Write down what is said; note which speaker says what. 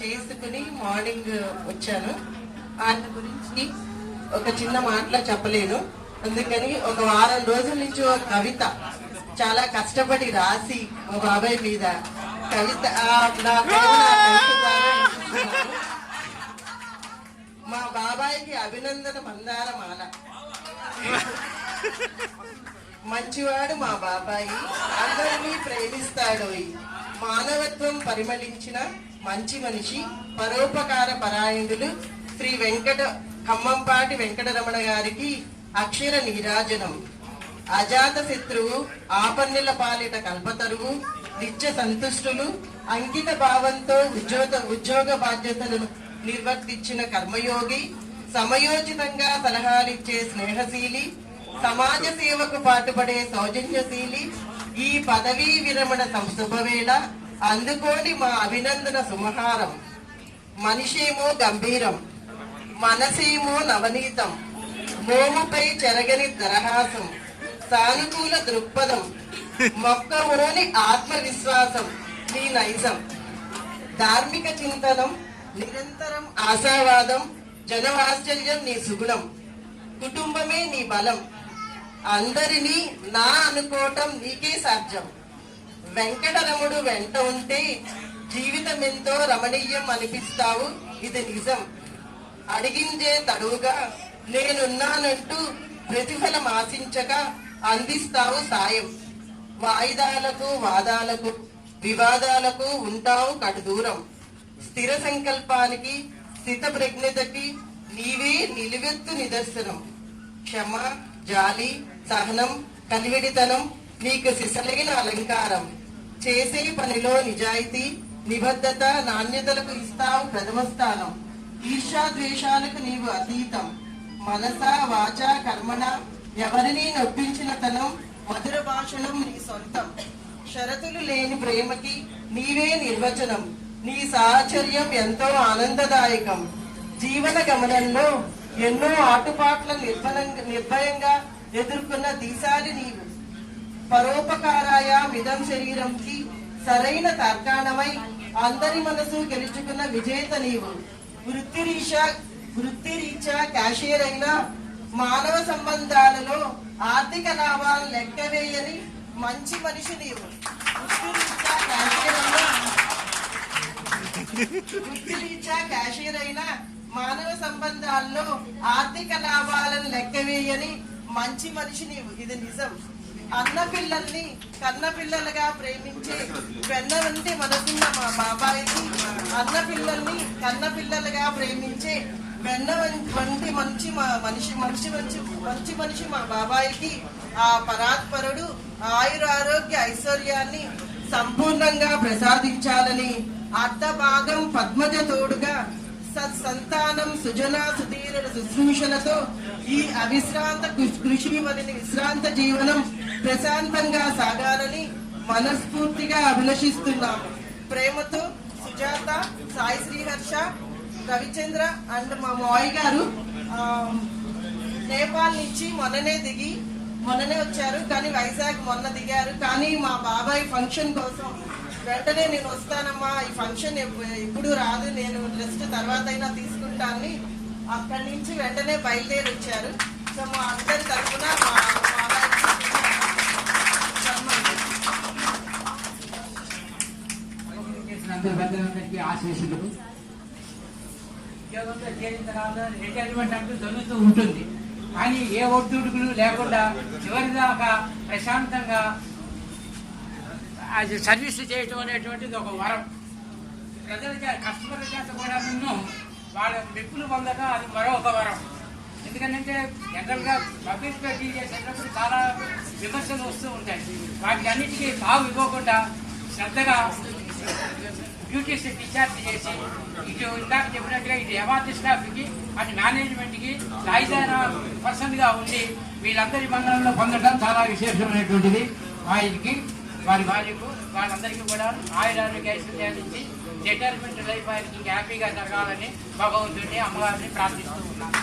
Speaker 1: చేసుకుని మార్నింగ్ వచ్చాను. ఆయన గురించి ఒక చిన్న మాటలో చెప్పలేను. అందుకని ఒక వారం రోజుల నుంచి ఒక కవిత చాలా కష్టపడి రాసి మా బాబాయ్ మీద కవిత మా బాబాయికి అభినందన మందారమాల. మంచివాడు మా బాబాయి, అందరినీ ప్రేమిస్తాడు. మానవత్వం పరిమళించిన మంచి మనిషి, పరోపకార పరాయణులు శ్రీ ఖమ్మంపాటి వెంకటరమణ గారికి అక్షర నీరాజనం. అజాత శత్రువు, ఆపన్నుల పాలిట కల్పతరువు, నిత్య సంతుష్టులు, అంకిత భావంతో ఉద్యోగ బాధ్యతలను నిర్వర్తించిన కర్మయోగి, సమయోచితంగా సలహాలిచ్చే స్నేహశీలి, సమాజ సేవకు పాటుపడే సౌజన్యశీలి. ఈ పదవీ విరమణ శుభవేళ అందుకోని మా అభినందన సుమహారం. మనిషేమో గంభీరం, మనసేమో నవనీతం, మోముపై చెరగని దరహాసం, సానుకూల దృక్పథం, మొక్కమోని ఆత్మవిశ్వాసం నీ నైజం. ధార్మిక చింతనం, నిరంతరం ఆశావాదం, జనవాత్సల్యం నీ సుగుణం. కుటుంబమే నీ బలం, అందరినీ నా అనుకోవటం నీకే సాధ్యం. వెంకటరముడు వెంట ఉంటే జీవితం ఎంతో రమణీయం అనిపిస్తావు, ఇది నిజం. అడిగిందే తడువుగా నేనున్నానంటూ ప్రతిఫలం ఆశించక అందిస్తావు సాయం. వాయిదాలకు, వాదాలకు, వివాదాలకు ఉంటావు కడుదూరం. స్థిర సంకల్పానికి, స్థిత ప్రజ్ఞతకి నీవే నిలువెత్తు నిదర్శనం. క్షమ, జాలి, సహనం, కలివిడితనం నీకు సిసలైన అలంకారం. చేసే పనిలో నిజాయితీ, నిబద్ధత, నాణ్యతలకు ఇస్తావు ప్రథమ స్థానం. ఈర్ష్యాద్వేషాలకు నీవు అతీతం. మనస, వాచ, కర్మణ ఎవరినీ నొప్పించిన తనం, మధుర భాషణం నీ సొంతం. షరతులు లేని ప్రేమకి నీవే నిర్వచనం. నీ సాహచర్యం ఎంతో ఆనందదాయకం. జీవన గమనంలో ఎన్నో ఆటుపాట్ల నిర్భయంగా ఎదుర్కొన్న దీశాలి నీవు. పరోపకారాయ మిదం శరీరంకి సరైన తర్కాణమై అందరి మనసు గెలుచుకున్న విజేత నీవు. వృత్తిరీత్యా క్యాషియర్ అయిన మానవ సంబంధాలలో ఆర్థిక లాభాలు లెక్కవేయని మంచి మనిషి నీవు. వృత్తిరీత్యా క్యాషియర్ అయిన మానవ సంబంధాల్లో ఆర్థిక లాభాలను లెక్కవేయని మంచి మనిషి నీవు, ఇది నిజం. అన్న పిల్లల్ని కన్న పిల్లలుగా ప్రేమించే వెన్న వంటి మనసున్న మా బాబాయికి, అన్న పిల్లల్ని కన్న పిల్లలుగా ప్రేమించే వెన్న వంటి మంచి మనిషి మా బాబాయికి ఆ పరాత్పరుడు ఆయురారోగ్య ఐశ్వర్యాన్ని సంపూర్ణంగా ప్రసాదించాలని అర్ధభాగం పద్మజ తోడుగా సత్సంతానం సుజన సుధీర శుశ్రూషలతో ఈ అవిశ్రాంత కృషి వలని విశ్రాంత జీవనం ప్రశాంతంగా సాగాలని మనస్ఫూర్తిగా అభిలషిస్తున్నాము. ప్రేమతో సుజాత, సాయి శ్రీహర్ష, రవిచంద్ర అండ్ మా మావయ్య గారు నేపాల్ నుంచి మొన్ననే వచ్చారు, కానీ వైజాగ్ మొన్న దిగారు. కానీ మా బాబాయ్ ఫంక్షన్ కోసం వెంటనే నేను వస్తానమ్మా, ఈ ఫంక్షన్ ఇప్పుడు రాదు, నేను రెస్ట్ తర్వాత అయినా తీసుకుంటానని అక్కడి నుంచి వెంటనే బయలుదేరి వచ్చారు. సో మా అందరి తరఫున
Speaker 2: ఆశీస్సులు. ఉద్యోగంలో చేరిన తర్వాత రిటైర్మెంట్ అంటూ జరుగుతూ ఉంటుంది, కానీ ఏ ఒత్తిడుకులు లేకుండా చివరిదాకా ప్రశాంతంగా అది సర్వీస్ చేయటం అనేటువంటిది ఒక వరం. ప్రజల కస్టమర్ల చేత కూడా నిన్ను వాళ్ళ మెప్పులు పొందక అది మరొక వరం. ఎందుకంటే జనరల్గా పబ్లిక్ డీల్ చేసేటప్పుడు చాలా విమర్శలు వస్తూ ఉంటాయి. వాటి అన్నిటికీ తావు ఇవ్వకుండా శ్రద్ధగా డ్యూటీస్ డిశ్చార్జ్ చేసి ఇటు ఇందాక చెప్పినట్టుగా ఇటు అవార్డు స్టాఫ్కి అటు మేనేజ్మెంట్కి లాయిదాన పర్సన్గా ఉండి వీళ్ళందరి మండలంలో పొందడం చాలా విశేషమైనటువంటిది. ఆయనకి వారి భార్యకు వాళ్ళందరికీ కూడా ఆయురారోగ్య ఐశ్వర్యాలు ఇచ్చి రిటైర్మెంట్ లైఫ్ ఆయనకి హ్యాపీగా జరగాలని భగవంతుడిని, అమ్మవారిని ప్రార్థిస్తూ ఉన్నాను.